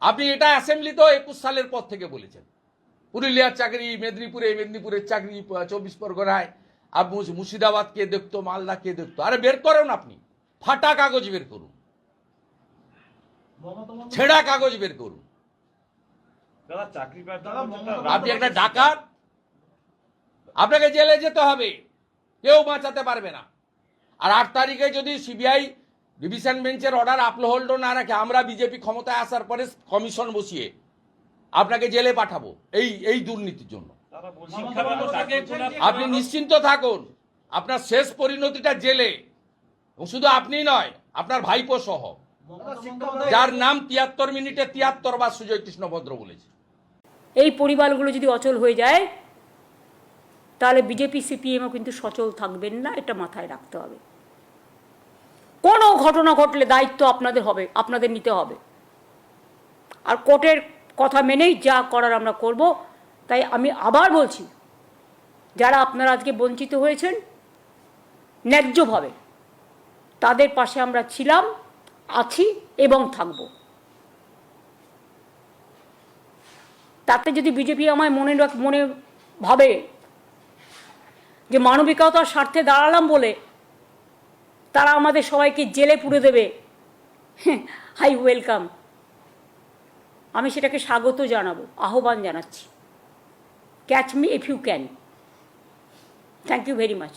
আপনি এটা অ্যাসেম্বলিতেও 21 সালের পর থেকে বলেছেন। পুরুলিয়ার চাকরি, মেদিনীপুরের চাকরি, 24 পরগনায়, মুর্শিদাবাদ কে দেখতো, মালদা কে দেখতো। আরে বের করুন, আপনি ফাটা কাগজ বের করুন, ছেঁড়া কাগজ বের করুন। আপনি একটা ডাকাত, আপনাকে জেলে যেতে হবে, কেউ বাঁচাতে পারবে না। আর 8 তারিখে যদি সিবিআই ডিভিশন বেঞ্চের অর্ডার আপহোল্ড না রাখে, আমরা বিজেপি ক্ষমতায় আসার পরে কমিশন বসিয়ে আপনাকে জেলে পাঠাবো এই দুর্নীতির জন্য। আপনি নিশ্চিন্ত থাকুন, আপনার শেষ পরিণতিটা জেলে। এবং শুধু আপনি নয়, আপনার ভাইপো সহ, যার নাম 73 মিনিটে 73 বার সুজয় কৃষ্ণ ভদ্র বলেছে। এই পরিবারগুলো যদি অচল হয়ে যায়, তাহলে বিজেপি সিপিএমও কিন্তু সচল থাকবেন না, এটা মাথায় রাখতে হবে। কোনো ঘটনা ঘটলে দায়িত্ব আপনাদের হবে, আপনাদের নিতে হবে। আর কোর্টের কথা মেনেই যা করার আমরা করব। তাই আমি আবার বলছি, যারা আপনারা আজকে বঞ্চিত হয়েছেন ন্যায্যভাবে, তাদের পাশে আমরা ছিলাম, আছি এবং থাকব। তাতে যদি বিজেপি আমায় মনে ভাবে যে মানবিকতার স্বার্থে দাঁড়ালাম বলে তারা আমাদের সবাইকে জেলে পুরে দেবে, হাই ওয়েলকাম, আমি সেটাকে স্বাগত জানাবো, আহ্বান জানাচ্ছি। Catch me if you can. Thank you very much.